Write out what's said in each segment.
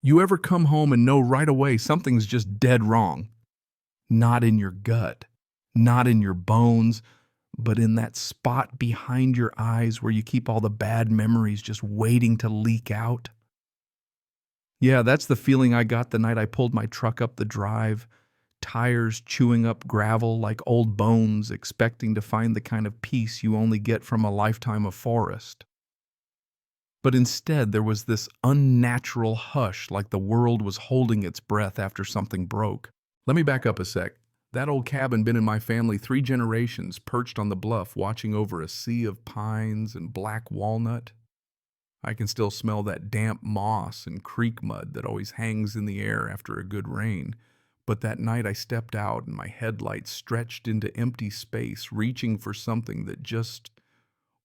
You ever come home and know right away something's just dead wrong? Not in your gut, not in your bones, but in that spot behind your eyes where you keep all the bad memories just waiting to leak out? Yeah, that's the feeling I got the night I pulled my truck up the drive, tires chewing up gravel like old bones, expecting to find the kind of peace you only get from a lifetime of forest. But instead, there was this unnatural hush, like the world was holding its breath after something broke. Let me back up a sec. That old cabin been in my family 3 generations, perched on the bluff, watching over a sea of pines and black walnut. I can still smell that damp moss and creek mud that always hangs in the air after a good rain. But that night I stepped out and my headlights stretched into empty space, reaching for something that just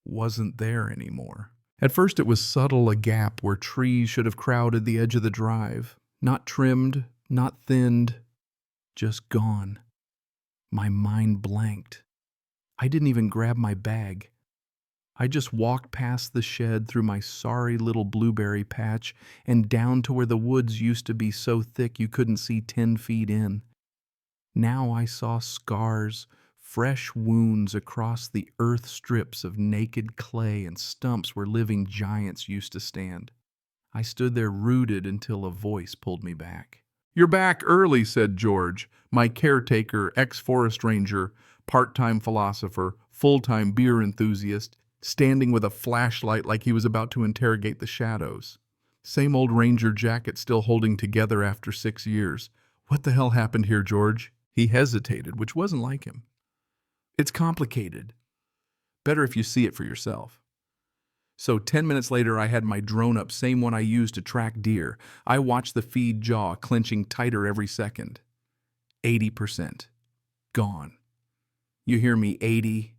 wasn't there anymore. At first it was subtle, a gap where trees should have crowded the edge of the drive. Not trimmed, not thinned, just gone. My mind blanked. I didn't even grab my bag. I just walked past the shed, through my sorry little blueberry patch, and down to where the woods used to be so thick you couldn't see 10 feet in. Now I saw scars, fresh wounds across the earth strips of naked clay and stumps where living giants used to stand. I stood there rooted until a voice pulled me back. "You're back early," said George, my caretaker, ex-forest ranger, part-time philosopher, full-time beer enthusiast, standing with a flashlight like he was about to interrogate the shadows. Same old ranger jacket still holding together after 6 years. "What the hell happened here, George?" He hesitated, which wasn't like him. "It's complicated. Better if you see it for yourself." So 10 minutes later, I had my drone up, same one I used to track deer. I watched the feed jaw clenching tighter every second. 80%. Gone. You hear me, 80.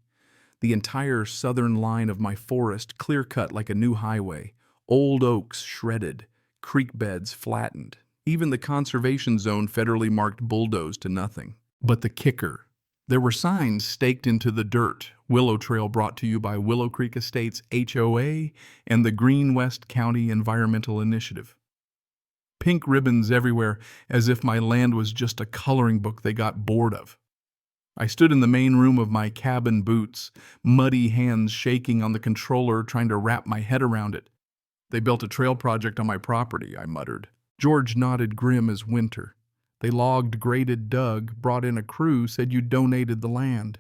The entire southern line of my forest clear-cut like a new highway. Old oaks shredded, creek beds flattened. Even the conservation zone federally marked bulldozed to nothing. But the kicker. There were signs staked into the dirt. Willow Trail brought to you by Willow Creek Estates HOA and the Green West County Environmental Initiative. Pink ribbons everywhere, as if my land was just a coloring book they got bored of. I stood in the main room of my cabin, boots, muddy hands shaking on the controller, trying to wrap my head around it. "They built a trail project on my property," I muttered. George nodded, grim as winter. "They logged, graded, dug, brought in a crew, said you donated the land.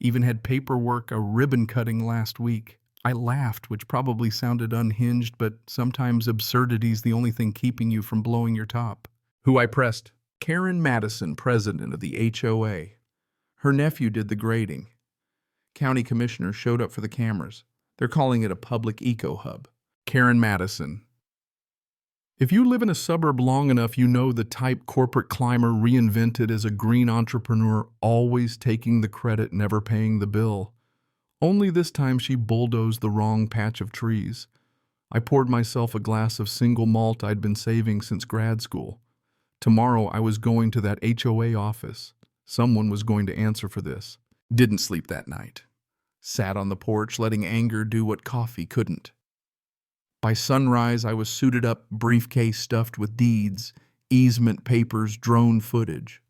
Even had paperwork, a ribbon cutting last week." I laughed, which probably sounded unhinged, but sometimes absurdity's the only thing keeping you from blowing your top. Who I pressed? Karen Madison, president of the HOA. Her nephew did the grading. County commissioner showed up for the cameras. They're calling it a public eco-hub. Karen Madison. If you live in a suburb long enough, you know the type corporate climber reinvented as a green entrepreneur, always taking the credit, never paying the bill. Only this time she bulldozed the wrong patch of trees. I poured myself a glass of single malt I'd been saving since grad school. Tomorrow I was going to that HOA office. Someone was going to answer for this. Didn't sleep that night. Sat on the porch, letting anger do what coffee couldn't. By sunrise, I was suited up, briefcase stuffed with deeds, easement papers, drone footage.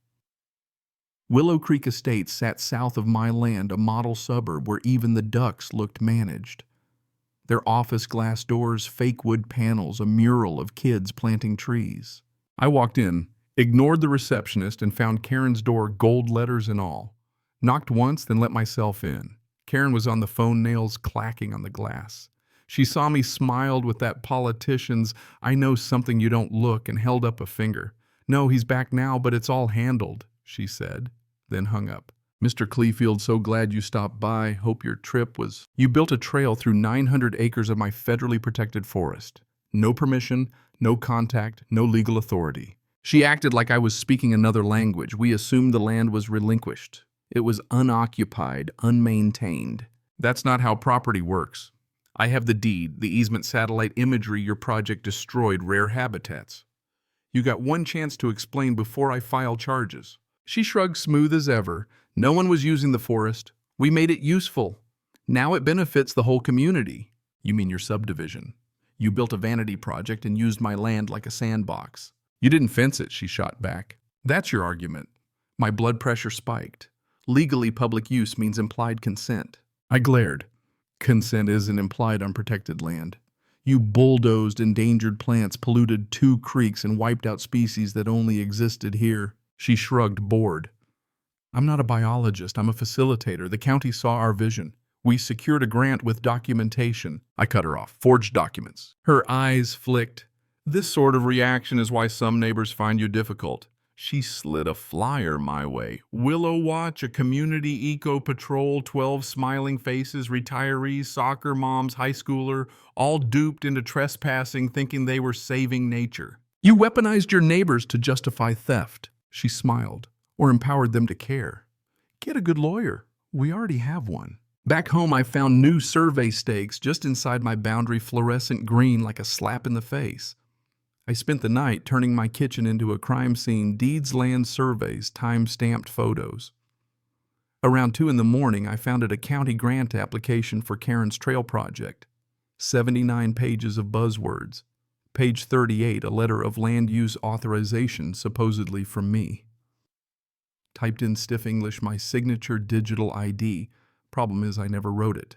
Willow Creek Estates sat south of my land, a model suburb where even the ducks looked managed. Their office glass doors, fake wood panels, a mural of kids planting trees. I walked in, ignored the receptionist, and found Karen's door, gold letters and all. Knocked once, then let myself in. Karen was on the phone, nails clacking on the glass. She saw me, smiled with that politician's "I know something you don't" look, and held up a finger. "No, he's back now, but it's all handled," she said, then hung up. "Mr. Clefield, so glad you stopped by. Hope your trip was..." "You built a trail through 900 acres of my federally protected forest. No permission, no contact, no legal authority." She acted like I was speaking another language. "We assumed the land was relinquished. It was unoccupied, unmaintained." That's not how property works. I have the deed, the easement, satellite imagery your project destroyed, rare habitats. You got one chance to explain before I file charges. She shrugged, smooth as ever. "No one was using the forest. We made it useful. Now it benefits the whole community." "You mean your subdivision? You built a vanity project and used my land like a sandbox. You didn't fence it, she shot back. That's your argument. My blood pressure spiked. Legally, public use means implied consent. I glared. Consent isn't implied on protected land. You bulldozed endangered plants, polluted 2 creeks, and wiped out species that only existed here. She shrugged, bored. I'm not a biologist, I'm a facilitator. The county saw our vision. We secured a grant with documentation. I cut her off. Forged documents. Her eyes flicked. This sort of reaction is why some neighbors find you difficult. She slid a flyer my way. Willow Watch, a community eco patrol, 12 smiling faces, retirees, soccer moms, high schooler, all duped into trespassing thinking they were saving nature. You weaponized your neighbors to justify theft. She smiled. Or empowered them to care. Get a good lawyer. We already have one. Back home, I found new survey stakes just inside my boundary, fluorescent green like a slap in the face. I spent the night turning my kitchen into a crime scene, deeds, land surveys, time-stamped photos. Around 2 in the morning, I found a county grant application for Karen's trail project. 79 pages of buzzwords. Page 38, a letter of land use authorization, supposedly from me. Typed in stiff English my signature digital ID. Problem is I never wrote it.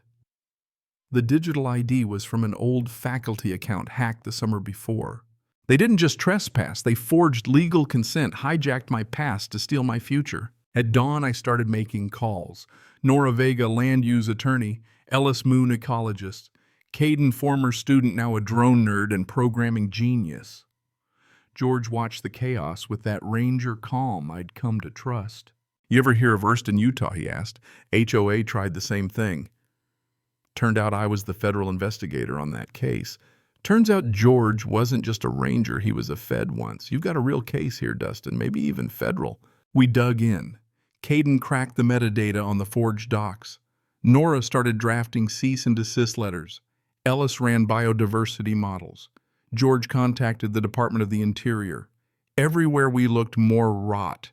The digital ID was from an old faculty account hacked the summer before. They didn't just trespass, they forged legal consent, hijacked my past to steal my future. At dawn, I started making calls. Nora Vega, land use attorney, Ellis Moon, ecologist, Caden, former student, now a drone nerd and programming genius. George watched the chaos with that ranger calm I'd come to trust. You ever hear of Erston, Utah, he asked. HOA tried the same thing. Turned out I was the federal investigator on that case. Turns out George wasn't just a ranger, he was a fed once. You've got a real case here, Dustin, maybe even federal. We dug in. Caden cracked the metadata on the forged docs. Nora started drafting cease and desist letters. Ellis ran biodiversity models. George contacted the Department of the Interior. Everywhere we looked, more rot.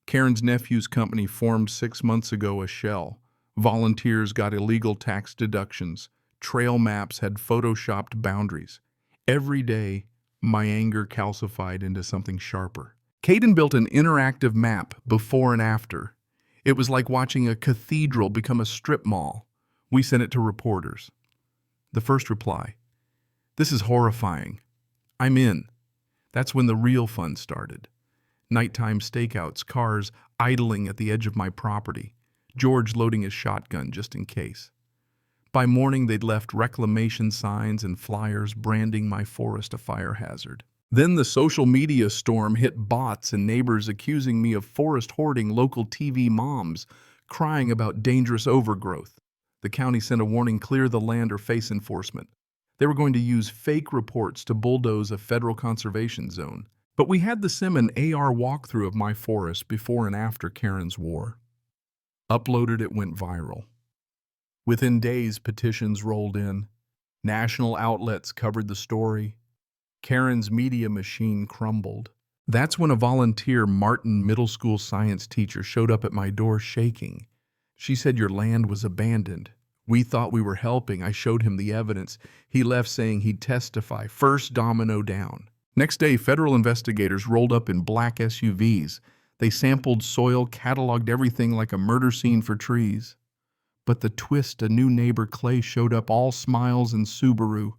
Karen's nephew's company formed 6 months ago a shell. Volunteers got illegal tax deductions. Trail maps had photoshopped boundaries. Every day, my anger calcified into something sharper. Caden built an interactive map before and after. It was like watching a cathedral become a strip mall. We sent it to reporters. The first reply. This is horrifying. I'm in. That's when the real fun started. Nighttime stakeouts, cars idling at the edge of my property. George loading his shotgun just in case. By morning, they'd left reclamation signs and flyers branding my forest a fire hazard. Then the social media storm hit bots and neighbors accusing me of forest hoarding, local TV moms crying about dangerous overgrowth. The county sent a warning, clear the land or face enforcement. They were going to use fake reports to bulldoze a federal conservation zone. But we had the sim and AR walkthrough of my forest before and after Karen's war. Uploaded, it went viral. Within days, petitions rolled in. National outlets covered the story. Karen's media machine crumbled. That's when a volunteer Martin middle school science teacher showed up at my door shaking. She said your land was abandoned. We thought we were helping. I showed him the evidence. He left saying he'd testify. First domino down. Next day, federal investigators rolled up in black SUVs. They sampled soil, cataloged everything like a murder scene for trees. But the twist, a new neighbor, Clay, showed up all smiles and Subaru.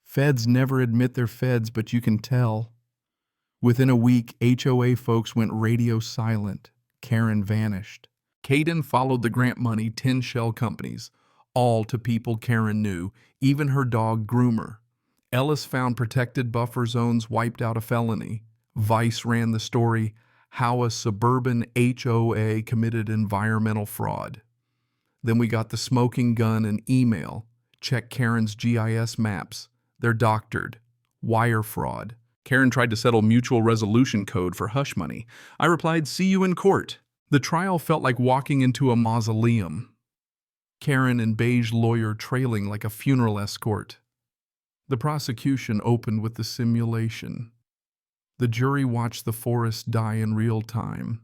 Feds never admit they're feds, but you can tell. Within a week, HOA folks went radio silent. Karen vanished. Caden followed the grant money, 10 shell companies, all to people Karen knew, even her dog groomer. Ellis found protected buffer zones, wiped out a felony. Vice ran the story, how a suburban HOA committed environmental fraud. Then we got the smoking gun and email. Check Karen's GIS maps. They're doctored. Wire fraud. Karen tried to settle mutual resolution code for hush money. I replied, see you in court. The trial felt like walking into a mausoleum. Karen and beige lawyer trailing like a funeral escort. The prosecution opened with the simulation. The jury watched the forest die in real time.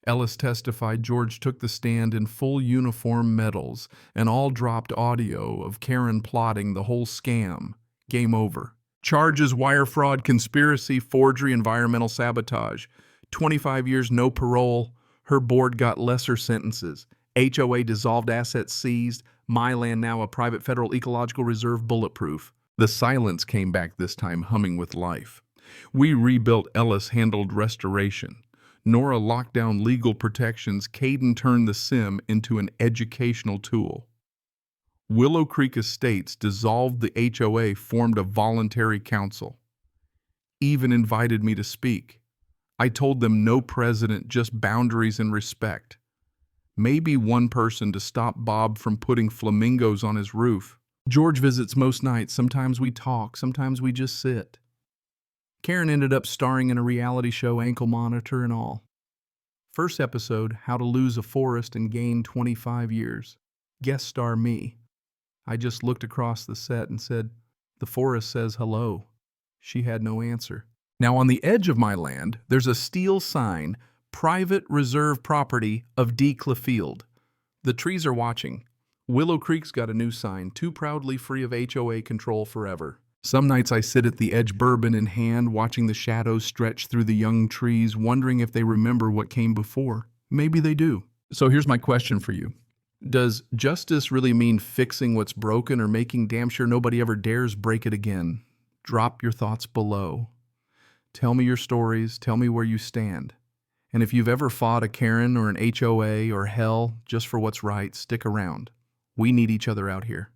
Ellis testified. George took the stand in full uniform medals and all dropped audio of Karen plotting the whole scam. Game over. Charges: wire fraud, conspiracy, forgery, environmental sabotage. 25 years, no parole. Her board got lesser sentences. HOA dissolved, assets seized. My land now a private federal ecological reserve, bulletproof. The silence came back this time, humming with life. We rebuilt. Ellis handled restoration. Nora locked down legal protections. Caden turned the sim into an educational tool. Willow Creek Estates dissolved the HOA, formed a voluntary council. Even invited me to speak. I told them no president, just boundaries and respect. Maybe one person to stop Bob from putting flamingos on his roof. George visits most nights. Sometimes we talk, sometimes we just sit. Karen ended up starring in a reality show, ankle monitor and all. First episode, How to Lose a Forest and Gain 25 Years. Guest star me. I just looked across the set and said, "The forest says hello." She had no answer. Now on the edge of my land, there's a steel sign, Private Reserve Property of Decla Field. The trees are watching. Willow Creek's got a new sign, too proudly free of HOA control forever. Some nights I sit at the edge, bourbon in hand, watching the shadows stretch through the young trees, wondering if they remember what came before. Maybe they do. So here's my question for you. Does justice really mean fixing what's broken or making damn sure nobody ever dares break it again? Drop your thoughts below. Tell me your stories. Tell me where you stand. And if you've ever fought a Karen or an HOA or hell just for what's right, stick around. We need each other out here.